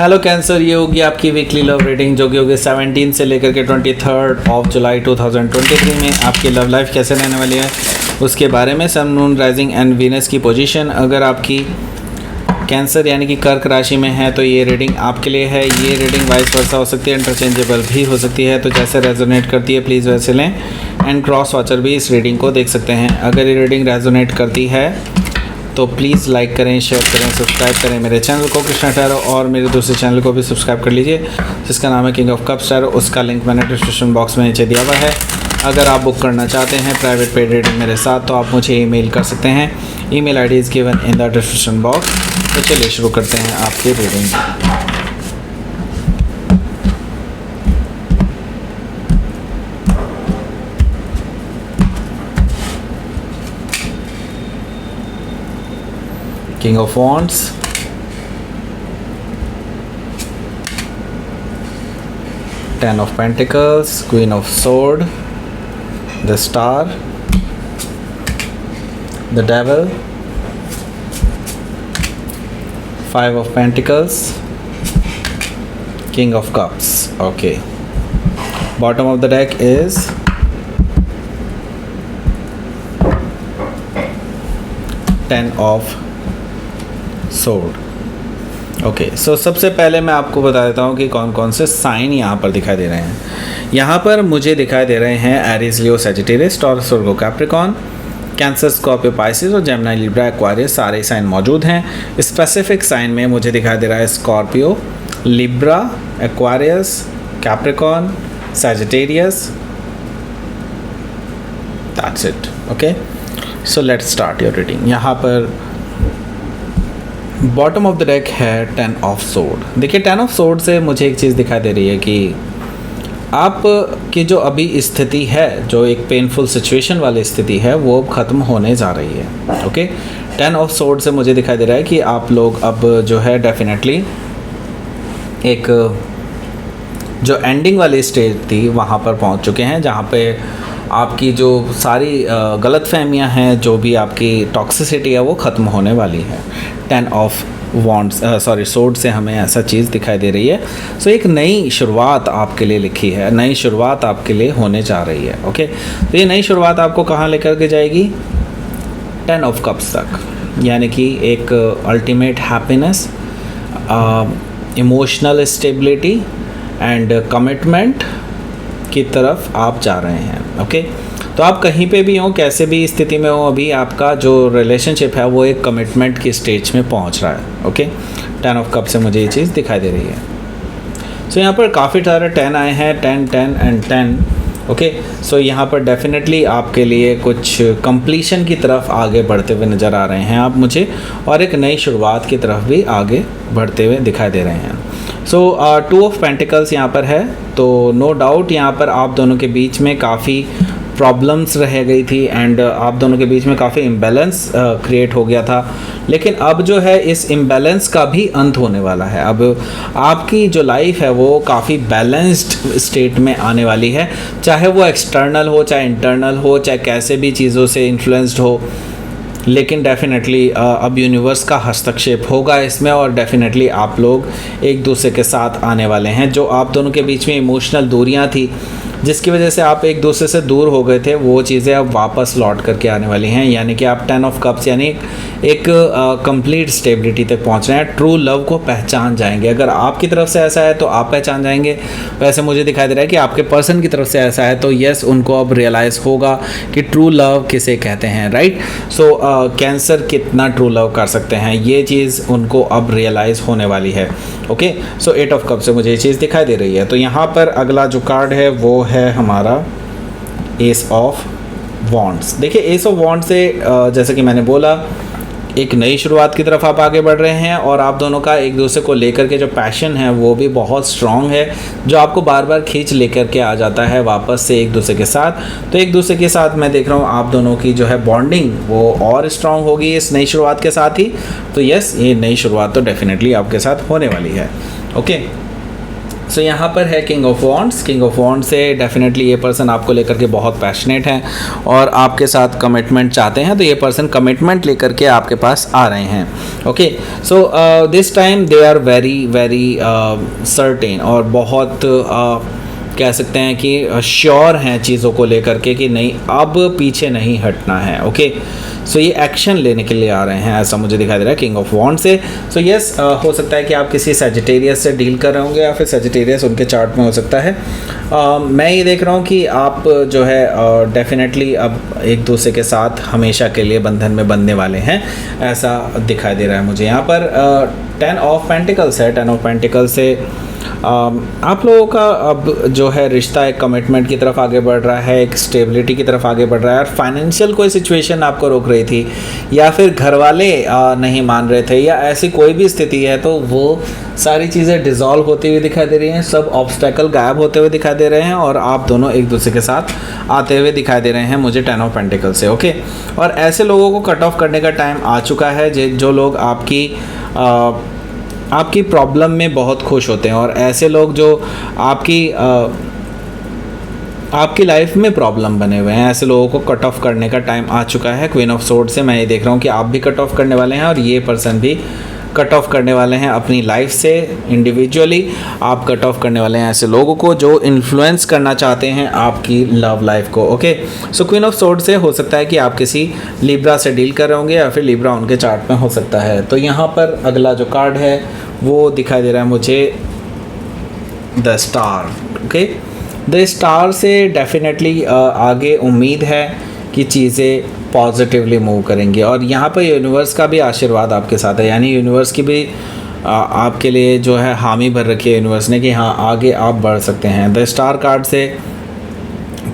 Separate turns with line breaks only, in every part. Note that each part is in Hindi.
हेलो कैंसर, ये होगी आपकी वीकली लव रीडिंग जो कि होगी 17 से लेकर के 23 ऑफ जुलाई 2023 में आपकी लव लाइफ कैसे रहने वाली है उसके बारे में। सन, मून, राइजिंग एंड वीनस की पोजीशन अगर आपकी कैंसर यानी कि कर्क राशि में है तो ये रीडिंग आपके लिए है। ये रीडिंग वाइस वर्सा हो सकती है, इंटरचेंजेबल भी हो सकती है, तो जैसे रेजोनेट करती है प्लीज़ वैसे लें। एंड क्रॉस वॉचर भी इस रीडिंग को देख सकते हैं। अगर ये रीडिंग रेजोनेट करती है तो प्लीज़ लाइक करें, शेयर करें, सब्सक्राइब करें मेरे चैनल को कृष्णा टैरो, और मेरे दूसरे चैनल को भी सब्सक्राइब कर लीजिए जिसका नाम है किंग ऑफ कप्स टैरो। उसका लिंक मैंने डिस्क्रिप्शन बॉक्स में नीचे दिया हुआ है। अगर आप बुक करना चाहते हैं प्राइवेट पेड रीडिंग मेरे साथ तो आप मुझे ईमेल कर सकते हैं। Email ID is given in the description box. तो चलिए शुरू करते हैं आपकी reading. King of Wands, Ten of Pentacles, Queen of Sword, the Star, the Devil, Five of Pentacles, King of Cups. Okay. Bottom of the deck is Ten of sword. Okay, so सबसे पहले मैं आपको बता देता हूँ कि कौन कौन से साइन यहाँ पर दिखाई दे रहे हैं। यहाँ पर मुझे दिखाई दे रहे हैं एरीज, लियो, सजिटेरियस, टॉरस, वर्गो, कैप्रिकॉर्न, कैंसर, स्कॉर्पियो, पाइसिस और जेमिनी, लिब्रा, एक्वारियस, सारे साइन मौजूद हैं। स्पेसिफिक साइन में मुझे दिखाई दे रहा है Scorpio, Libra, Aquarius, Capricorn, Sagittarius. That's it. Okay, so let's start your reading. यहाँ पर बॉटम ऑफ द डेक है टेन ऑफ सोर्ड। देखिए, टेन ऑफ सोर्ड से मुझे एक चीज़ दिखाई दे रही है कि आप की जो अभी स्थिति है, जो एक पेनफुल सिचुएशन वाली स्थिति है, वो अब ख़त्म होने जा रही है। ओके, टेन ऑफ सोर्ड से मुझे दिखाई दे रहा है कि आप लोग अब जो है डेफिनेटली एक जो एंडिंग वाली स्टेज थी वहाँ पर पहुँच चुके हैं, जहाँ पे आपकी जो सारी गलतफहमियां हैं, जो भी आपकी टॉक्सिसिटी है वो ख़त्म होने वाली है। टेन ऑफ वॉन्ड्स सोर्ड से हमें ऐसा चीज़ दिखाई दे रही है। सो एक नई शुरुआत आपके लिए लिखी है, नई शुरुआत आपके लिए होने जा रही है। ओके, तो ये नई शुरुआत आपको कहाँ लेकर के जाएगी? टेन ऑफ कप्स तक, यानी कि एक ultimate happiness, emotional stability and commitment की तरफ आप जा रहे हैं। ओके, तो आप कहीं पे भी हो, कैसे भी स्थिति में हो, अभी आपका जो रिलेशनशिप है वो एक कमिटमेंट की स्टेज में पहुंच रहा है। ओके, टेन ऑफ कप से मुझे ये चीज़ दिखाई दे रही है। सो यहाँ पर काफ़ी सारे 10 आए हैं, 10, 10 एंड 10। ओके, सो यहाँ पर डेफिनेटली आपके लिए कुछ कंप्लीशन की तरफ आगे बढ़ते हुए नज़र आ रहे हैं आप मुझे, और एक नई शुरुआत की तरफ भी आगे बढ़ते हुए दिखाई दे रहे हैं। सो 2 ऑफ पेंटिकल्स यहाँ पर है, तो नो डाउट यहाँ पर आप दोनों के बीच में काफ़ी प्रॉब्लम्स रह गई थी एंड आप दोनों के बीच में काफ़ी इम्बैलेंस क्रिएट हो गया था। लेकिन अब जो है इस इम्बैलेंस का भी अंत होने वाला है। अब आपकी जो लाइफ है वो काफ़ी बैलेंस्ड स्टेट में आने वाली है, चाहे वो एक्सटर्नल हो, चाहे इंटरनल हो, चाहे कैसे भी चीज़ों से इन्फ्लुएंस्ड हो, लेकिन डेफिनेटली अब यूनिवर्स का हस्तक्षेप होगा इसमें, और डेफिनेटली आप लोग एक दूसरे के साथ आने वाले हैं। जो आप दोनों के बीच में इमोशनल दूरियां थी, जिसकी वजह से आप एक दूसरे से दूर हो गए थे, वो चीज़ें अब वापस लौट करके आने वाली हैं। यानी कि आप 10 ऑफ कप्स यानी एक कंप्लीट स्टेबिलिटी तक पहुंच रहे हैं, ट्रू लव को पहचान जाएंगे। अगर आपकी तरफ से ऐसा है तो आप पहचान जाएंगे, वैसे मुझे दिखाई दे रहा है कि आपके पर्सन की तरफ से ऐसा है तो यस, उनको अब रियलाइज़ होगा कि ट्रू लव किसे कहते हैं। राइट, सो कैंसर कितना ट्रू लव कर सकते हैं, ये चीज़ उनको अब रियलाइज़ होने वाली है। ओके, सो 8 ऑफ कप से मुझे ये चीज़ दिखाई दे रही है। तो यहाँ पर अगला जो कार्ड है वो है हमारा एस ऑफ वॉन्ड्स। देखिए, एस ऑफ वॉन्ड्स से जैसे कि मैंने बोला, एक नई शुरुआत की तरफ आप आगे बढ़ रहे हैं, और आप दोनों का एक दूसरे को लेकर के जो पैशन है वो भी बहुत स्ट्रॉन्ग है, जो आपको बार बार खींच लेकर के आ जाता है वापस से एक दूसरे के साथ। तो एक दूसरे के साथ मैं देख रहा हूँ आप दोनों की जो है बॉन्डिंग वो और स्ट्रॉन्ग होगी इस नई शुरुआत के साथ ही। तो यस, ये नई शुरुआत तो डेफिनेटली आपके साथ होने वाली है। ओके, सो यहाँ पर है king of wands. King of wands से डेफिनेटली ये पर्सन आपको लेकर के बहुत पैशनेट है और आपके साथ कमिटमेंट चाहते हैं, तो ये पर्सन कमिटमेंट लेकर के आपके पास आ रहे हैं। Okay, so this time they are very very certain और बहुत कह सकते हैं कि श्योर हैं चीज़ों को लेकर के कि नहीं, अब पीछे नहीं हटना है। ओके, सो ये एक्शन लेने के लिए आ रहे हैं, ऐसा मुझे दिखाई दे रहा है किंग ऑफ वॉन्ड से। सो यस, हो सकता है कि आप किसी सजिटेरियस से डील कर रहे होंगे या फिर सजिटेरियस उनके चार्ट में हो सकता है। मैं ये देख रहा हूँ कि आप जो है डेफिनेटली अब एक दूसरे के साथ हमेशा के लिए बंधन में बंधने वाले हैं, ऐसा दिखाई दे रहा है मुझे। यहाँ पर 10 ऑफ पेंटिकल्स है। 10 ऑफ पेंटिकल्स से आप लोगों का अब जो है रिश्ता एक कमिटमेंट की तरफ आगे बढ़ रहा है, एक स्टेबिलिटी की तरफ आगे बढ़ रहा है। और फाइनेंशियल कोई सिचुएशन आपको रोक रही थी या फिर घर वाले नहीं मान रहे थे या ऐसी कोई भी स्थिति है, तो वो सारी चीज़ें डिज़ोल्व होती हुई दिखाई दे रही हैं, सब ऑब्स्टेकल गायब होते हुए दिखाई दे रहे हैं और आप दोनों एक दूसरे के साथ आते हुए दिखाई दे रहे हैं मुझे 10 ऑफ पेंटिकल से। ओके, और ऐसे लोगों को कट ऑफ करने का टाइम आ चुका है जो लोग आपकी प्रॉब्लम में बहुत खुश होते हैं, और ऐसे लोग जो आपकी लाइफ में प्रॉब्लम बने हुए हैं, ऐसे लोगों को कट ऑफ करने का टाइम आ चुका है। क्वीन ऑफ सोर्ड से मैं ये देख रहा हूँ कि आप भी कट ऑफ करने वाले हैं और ये पर्सन भी कट ऑफ करने वाले हैं अपनी लाइफ से। इंडिविजुअली आप कट ऑफ करने वाले हैं ऐसे लोगों को जो इन्फ्लुएंस करना चाहते हैं आपकी लव लाइफ को। Okay, so queen of sword से हो सकता है कि आप किसी लिब्रा से डील कर रहे होंगे या फिर लिब्रा उनके चार्ट में हो सकता है। तो यहाँ पर अगला जो कार्ड है वो दिखाई दे रहा है मुझे the star. Okay, the star से डेफिनेटली आगे उम्मीद है कि चीज़ें पॉजिटिवली मूव करेंगे और यहाँ पर यूनिवर्स का भी आशीर्वाद आपके साथ है, यानी यूनिवर्स की भी आपके लिए जो है हामी भर रखी है यूनिवर्स ने कि हाँ आगे आप बढ़ सकते हैं। द स्टार कार्ड से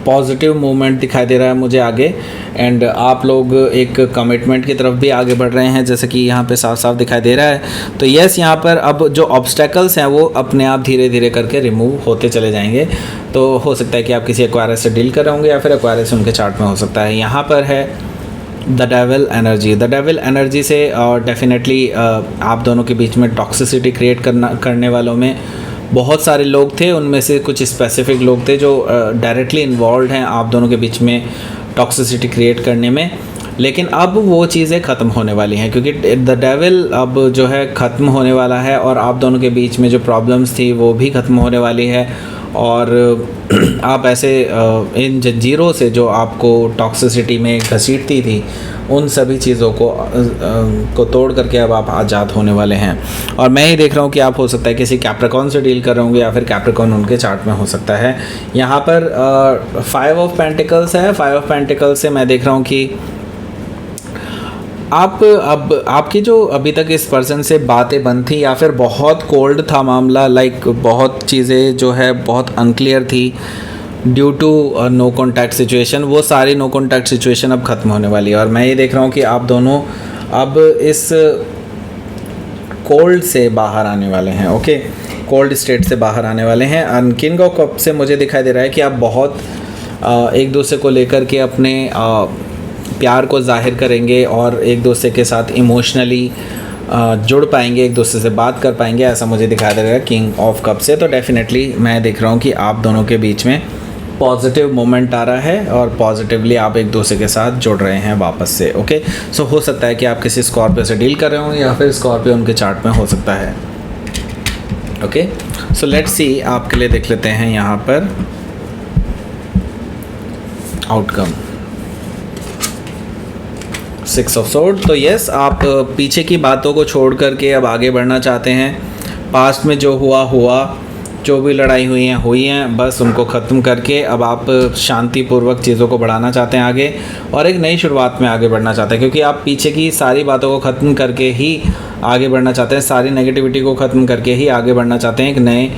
पॉजिटिव मूवमेंट दिखाई दे रहा है मुझे आगे, एंड आप लोग एक कमिटमेंट की तरफ भी आगे बढ़ रहे हैं जैसे कि यहाँ पे साफ साफ दिखाई दे रहा है। तो यस, यहाँ पर अब जो ऑब्स्टेकल्स हैं वो अपने आप धीरे धीरे करके रिमूव होते चले जाएंगे। तो हो सकता है कि आप किसी एक्वायरस से डील कर रहे होंगे या फिर एक्वायरस उनके चार्ट में हो सकता है। यहाँ पर है the devil energy. The devil energy से डेफिनेटली आप दोनों के बीच में टॉक्सिसिटी क्रिएट करने वालों में बहुत सारे लोग थे, उनमें से कुछ स्पेसिफिक लोग थे जो डायरेक्टली इन्वॉल्व हैं आप दोनों के बीच में टॉक्सिसिटी क्रिएट करने में। लेकिन अब वो चीज़ें ख़त्म होने वाली हैं क्योंकि द डेविल अब जो है ख़त्म होने वाला है और आप दोनों के बीच में जो प्रॉब्लम्स थी वो भी ख़त्म होने वाली है। और आप ऐसे इन जंजीरों से जो आपको टॉक्सिसिटी में घसीटती थी उन सभी चीज़ों को तोड़ करके अब आप आज़ाद होने वाले हैं। और मैं ही देख रहा हूँ कि आप हो सकता है किसी कैप्रिकॉर्न से डील कर रहे होंगे या फिर कैप्रिकॉर्न उनके चार्ट में हो सकता है। यहाँ पर 5 ऑफ पेंटिकल्स है। 5 ऑफ पेंटिकल्स से मैं देख रहा हूँ कि अब आपकी जो अभी तक इस पर्सन से बातें बंद थी या फिर बहुत कोल्ड था मामला, लाइक बहुत चीज़ें जो है बहुत अनक्लियर थी due to no contact situation, वो सारी नो कॉन्टैक्ट सिचुएशन अब ख़त्म होने वाली है। और मैं ये देख रहा हूँ कि आप दोनों अब इस कोल्ड से बाहर आने वाले हैं। ओके, कोल्ड स्टेट से बाहर आने वाले हैं। एंड किंग ऑफ कप से मुझे दिखाई दे रहा है कि आप बहुत एक दूसरे को लेकर के अपने प्यार को जाहिर करेंगे और एक दूसरे के साथ इमोशनली जुड़ पाएंगे, एक दूसरे से बात कर पाएंगे, ऐसा मुझे दिखाई दे रहा है किंग ऑफ कप से। तो डेफिनेटली मैं देख रहा हूँ कि आप दोनों के बीच में पॉजिटिव मोमेंट आ रहा है और पॉजिटिवली आप एक दूसरे के साथ जुड़ रहे हैं वापस से। ओके, सो हो सकता है कि आप किसी स्कॉर्पियो से डील कर रहे हो या फिर स्कॉर्पियो उनके चार्ट में हो सकता है। ओके, सो लेट्स सी, आपके लिए देख लेते हैं यहाँ पर आउटकम 6 ऑफ सोर्ड। तो यस, आप पीछे की बातों को छोड़ करके अब आगे बढ़ना चाहते हैं। पास्ट में जो हुआ, जो भी लड़ाई हुई हैं, बस उनको ख़त्म करके अब आप शांतिपूर्वक चीज़ों को बढ़ाना चाहते हैं आगे और एक नई शुरुआत में आगे बढ़ना चाहते हैं, क्योंकि आप पीछे की सारी बातों को ख़त्म करके ही आगे बढ़ना चाहते हैं, सारी नेगेटिविटी को ख़त्म करके ही आगे बढ़ना चाहते हैं एक नए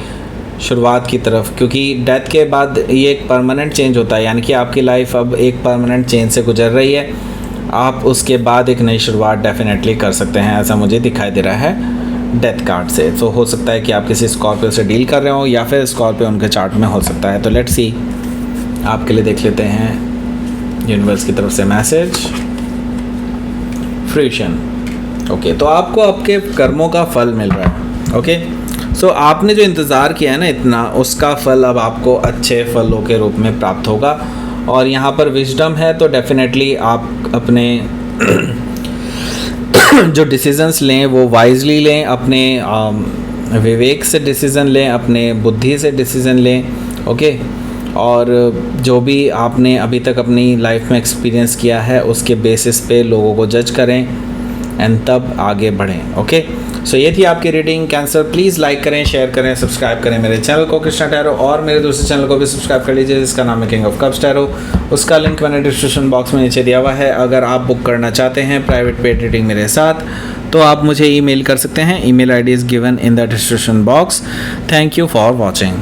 शुरुआत की तरफ। क्योंकि डेथ के बाद ये एक परमानेंट चेंज होता है, यानी कि आपकी लाइफ अब एक परमानेंट चेंज से गुजर रही है। आप उसके बाद एक नई शुरुआत डेफिनेटली कर सकते हैं, ऐसा मुझे दिखाई दे रहा है डेथ कार्ड से। तो हो सकता है कि आप किसी स्कॉर्पियो से डील कर रहे हो या फिर स्कॉर्पियो उनके चार्ट में हो सकता है। तो लेट्स सी, आपके लिए देख लेते हैं यूनिवर्स की तरफ से मैसेज फ्रूशन। ओके, तो आपको आपके कर्मों का फल मिल रहा है। ओके, सो आपने जो इंतज़ार किया है ना इतना, उसका फल अब आपको अच्छे फलों के रूप में प्राप्त होगा। और यहाँ पर विजडम है तो डेफिनेटली आप अपने जो डिसीजंस लें वो वाइजली लें, अपने विवेक से डिसीज़न लें, अपने बुद्धि से डिसीज़न लें। ओके, और जो भी आपने अभी तक अपनी लाइफ में एक्सपीरियंस किया है उसके बेसिस पे लोगों को जज करें एंड तब आगे बढ़ें। ओके, सो ये थी आपकी रीडिंग। कैंसर प्लीज़ लाइक करें, शेयर करें, सब्सक्राइब करें मेरे चैनल को कृष्णा टैरो, और मेरे दूसरे चैनल को भी सब्सक्राइब कर लीजिए जिसका नाम है किंग ऑफ कप्स टैरो। उसका लिंक मैंने डिस्क्रिप्शन बॉक्स में नीचे दिया हुआ है। अगर आप बुक करना चाहते हैं प्राइवेट पेड रीडिंग मेरे साथ तो आप मुझे ईमेल कर सकते हैं। Email ID is given in the description box. Thank you for watching.